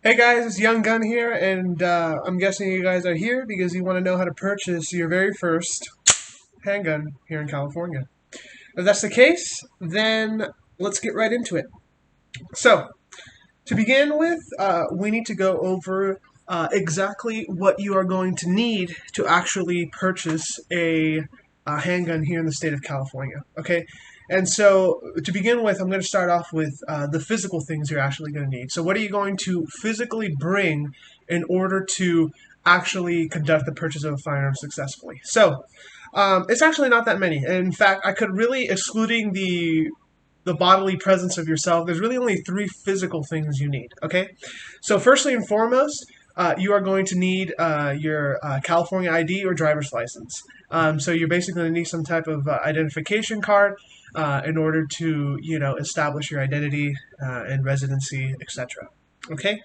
Hey guys, it's Young Gun here, and I'm guessing you guys are here because you want to know how to purchase your very first handgun here in California. If that's the case, then let's get right into it. So, to begin with, we need to go over exactly what you are going to need to actually purchase a handgun here in the state of California. Okay, and so to begin with, I'm going to start off with the physical things you're actually going to need. So, what are you going to physically bring in order to actually conduct the purchase of a firearm successfully? So, it's actually not that many. In fact, I could really, excluding the bodily presence of yourself, there's really only three physical things you need. Okay, so firstly and foremost, you are going to need your California ID or driver's license. So you're basically going to need some type of identification card in order to establish your identity and residency, etc. Okay.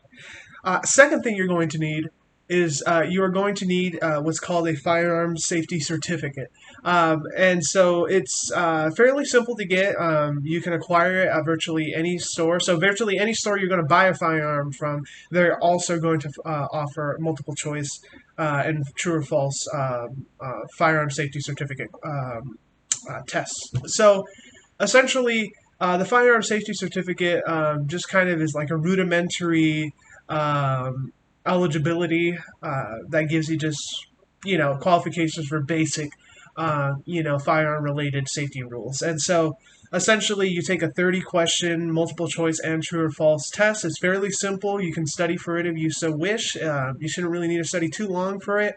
Second thing you're going to need is you are going to need what's called a firearms safety certificate. And so it's fairly simple to get. You can acquire it at virtually any store. So virtually any store you're going to buy a firearm from, they're also going to offer multiple choice and true or false firearm safety certificate tests. So essentially, the firearm safety certificate just kind of is like a rudimentary um, eligibility that gives you just qualifications for basic firearm related safety rules. And so essentially you take a 30 question multiple choice and true or false test. It's fairly simple. You can study for it if you so wish. You shouldn't really need to study too long for it.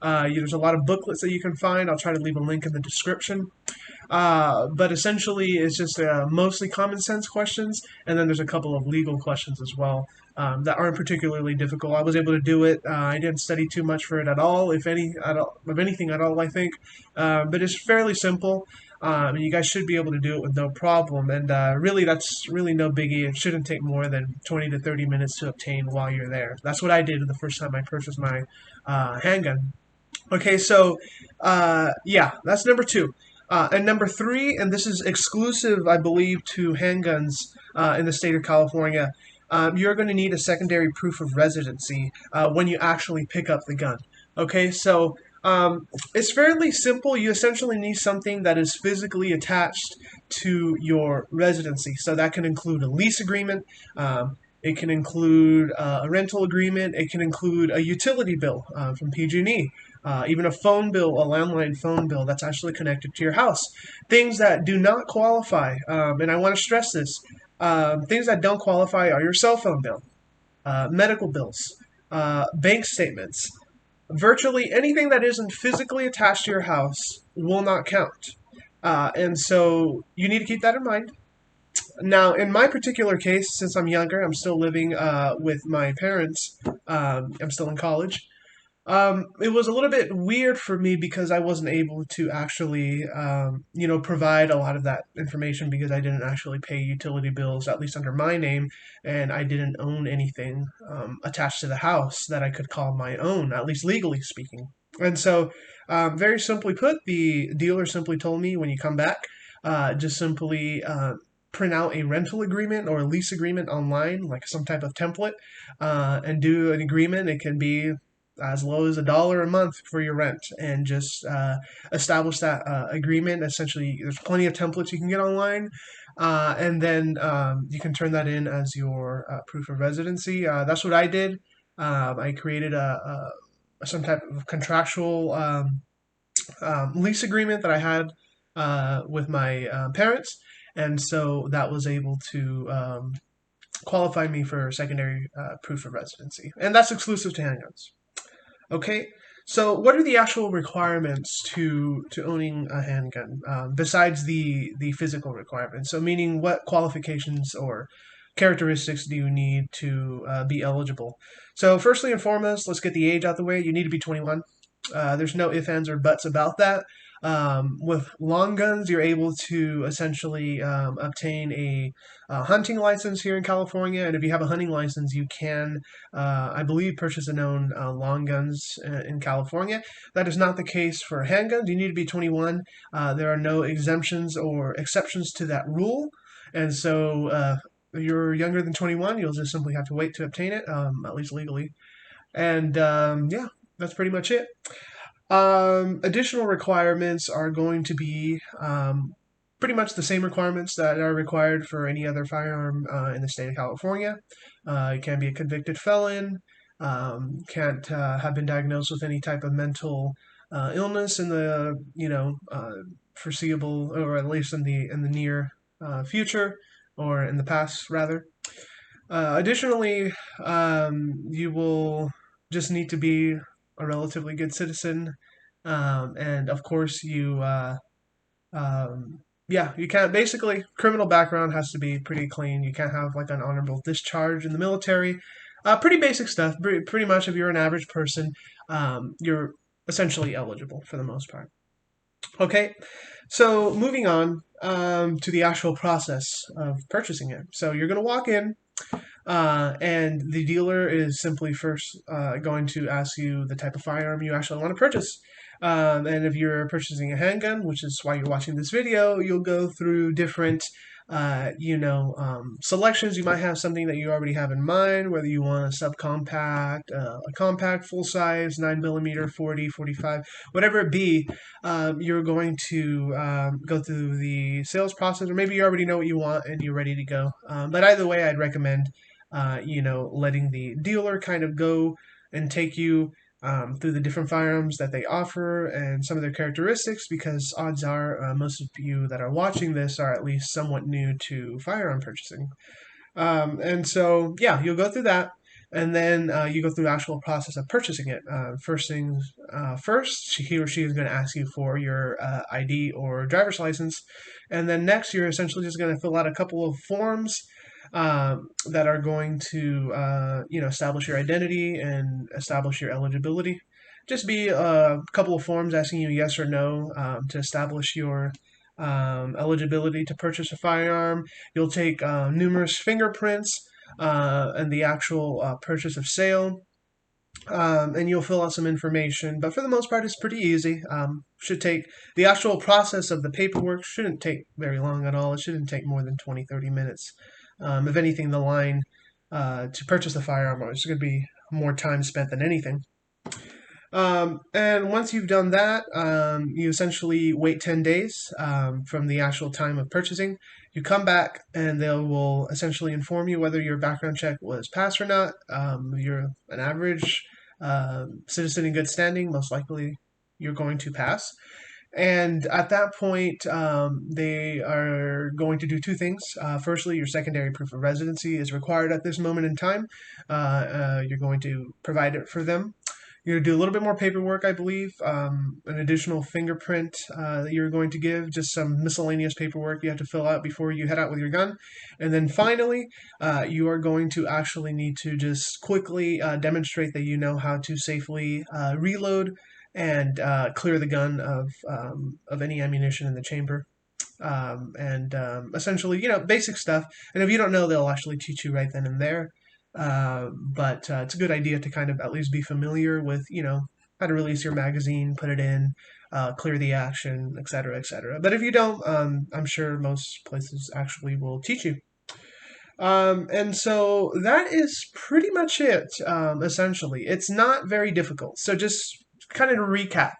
There's a lot of booklets that you can find. I'll try to leave a link in the description. But essentially, it's just mostly common sense questions, and then there's a couple of legal questions as well that aren't particularly difficult. I was able to do it. I didn't study too much for it at all, if any, of anything at all, I think. But it's fairly simple. And you guys should be able to do it with no problem. And really, that's really no biggie. It shouldn't take more than 20 to 30 minutes to obtain while you're there. That's what I did the first time I purchased my handgun. Okay, so yeah, that's number two. And number three, and this is exclusive, I believe, to handguns in the state of California, you're going to need a secondary proof of residency when you actually pick up the gun. Okay, so it's fairly simple. You essentially need something that is physically attached to your residency. So that can include a lease agreement. It can include a rental agreement. It can include a utility bill from PG&E, even a phone bill, a landline phone bill that's actually connected to your house. Things that do not qualify, and I want to stress this, things that don't qualify are your cell phone bill, medical bills, bank statements. Virtually anything that isn't physically attached to your house will not count. And so you need to keep that in mind. Now, in my particular case, since I'm younger, I'm still living with my parents. I'm still in college. It was a little bit weird for me because I wasn't able to actually, provide a lot of that information because I didn't actually pay utility bills, at least under my name, and I didn't own anything attached to the house that I could call my own, at least legally speaking. And so, very simply put, the dealer simply told me when you come back, just simply print out a rental agreement or a lease agreement online, like some type of template, and do an agreement. It can be as low as $1 a month for your rent, and just establish that agreement. Essentially, there's plenty of templates you can get online, and then you can turn that in as your proof of residency. That's what I did. I created some type of contractual lease agreement that I had with my parents, and so that was able to qualify me for secondary proof of residency, and that's exclusive to handguns. Okay, so what are the actual requirements to owning a handgun besides the physical requirements? So, meaning what qualifications or characteristics do you need to be eligible? So, firstly and foremost, let's get the age out the way. You need to be 21. There's no ifs, ands, or buts about that. With long guns, you're able to essentially obtain a hunting license here in California, and if you have a hunting license, you can, I believe, purchase and own long guns in California. That is not the case for handguns. You need to be 21. There are no exemptions or exceptions to that rule, and so you're younger than 21, you'll just simply have to wait to obtain it, at least legally. And yeah, that's pretty much it. Additional requirements are going to be pretty much the same requirements that are required for any other firearm in the state of California. You can be a convicted felon, can't have been diagnosed with any type of mental illness in the foreseeable, or at least in the near future, or in the past rather. Additionally, you will just need to be a relatively good citizen, and of course, yeah, you can't. Basically, criminal background has to be pretty clean. You can't have like an honorable discharge in the military. Pretty basic stuff. Pretty much, if you're an average person, you're essentially eligible for the most part. Okay, so moving on to the actual process of purchasing it. So you're going to walk in. And the dealer is simply first going to ask you the type of firearm you actually want to purchase. And if you're purchasing a handgun, which is why you're watching this video, you'll go through different, selections. You might have something that you already have in mind, whether you want a subcompact, a compact, full size, 9mm, 40, 45, whatever it be. You're going to go through the sales process, or maybe you already know what you want and you're ready to go. But either way, I'd recommend letting the dealer kind of go and take you through the different firearms that they offer and some of their characteristics, because odds are most of you that are watching this are at least somewhat new to firearm purchasing. And so, yeah, you'll go through that. And then you go through the actual process of purchasing it. First things first, he or she is going to ask you for your ID or driver's license. And then next, you're essentially just going to fill out a couple of forms that are going to establish your identity and establish your eligibility. Just be a couple of forms asking you yes or no to establish your eligibility to purchase a firearm. You'll take numerous fingerprints and the actual purchase of sale. And you'll fill out some information, but for the most part, it's pretty easy. Should take the actual process of the paperwork shouldn't take very long at all. It shouldn't take more than 20-30 minutes. If anything, the line to purchase the firearm is going to be more time spent than anything. And once you've done that, you essentially wait 10 days from the actual time of purchasing. You come back and they will essentially inform you whether your background check was passed or not. If you're an average citizen in good standing, most likely you're going to pass. And at that point, they are going to do two things. Firstly, your secondary proof of residency is required at this moment in time. You're going to provide it for them. You're going to do a little bit more paperwork, I believe, an additional fingerprint that you're going to give, just some miscellaneous paperwork you have to fill out before you head out with your gun. And then finally, you are going to actually need to just quickly demonstrate that you know how to safely reload and clear the gun of any ammunition in the chamber. Essentially, basic stuff. And if you don't know, they'll actually teach you right then and there. But it's a good idea to kind of at least be familiar with, how to release your magazine, put it in, clear the action, etc., etc. But if you don't, I'm sure most places actually will teach you. And so that is pretty much it, essentially. It's not very difficult. So just kind of to recap,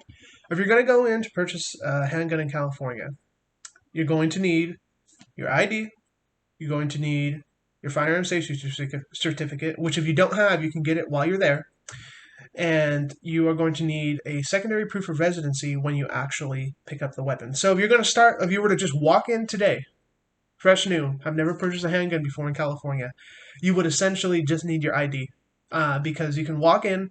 if you're going to go in to purchase a handgun in California, you're going to need your ID, you're going to need your firearm safety certificate, which if you don't have, you can get it while you're there. And you are going to need a secondary proof of residency when you actually pick up the weapon. So if you were to just walk in today, fresh new, have never purchased a handgun before in California, you would essentially just need your ID. Because you can walk in,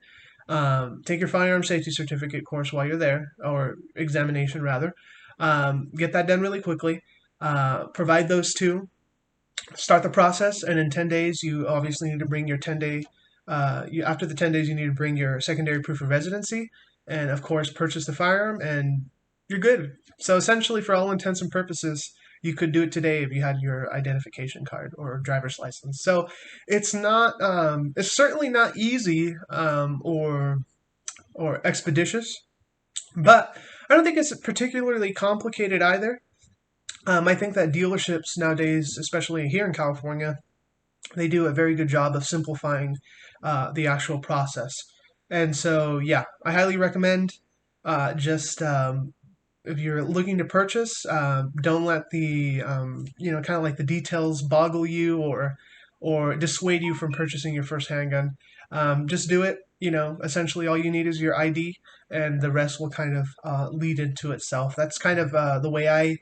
take your firearm safety certificate course while you're there, or examination rather, get that done really quickly, provide those two, start the process, and in 10 days, you obviously need to bring your 10-day, after the 10 days, you need to bring your secondary proof of residency, and of course, purchase the firearm, and you're good. So essentially, for all intents and purposes, you could do it today if you had your identification card or driver's license. So it's not, it's certainly not easy or expeditious, but I don't think it's particularly complicated either. I think that dealerships nowadays, especially here in California, they do a very good job of simplifying the actual process. And so, yeah, I highly recommend just if you're looking to purchase, don't let the kind of like the details boggle you or dissuade you from purchasing your first handgun. Just do it. Essentially all you need is your ID, and the rest will kind of lead into itself. That's kind of the way I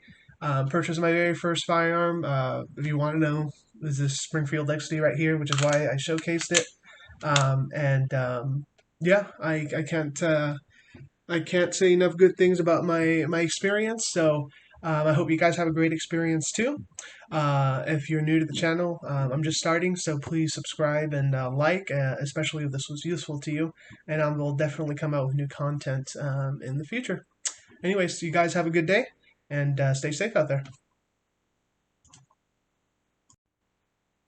purchased my very first firearm. If you want to know, is this Springfield XD right here, which is why I showcased it. And Yeah, I can't say enough good things about my experience. So I hope you guys have a great experience too. If you're new to the channel, I'm just starting, so please subscribe and like, especially if this was useful to you. And I will definitely come out with new content in the future. Anyways, you guys have a good day and stay safe out there.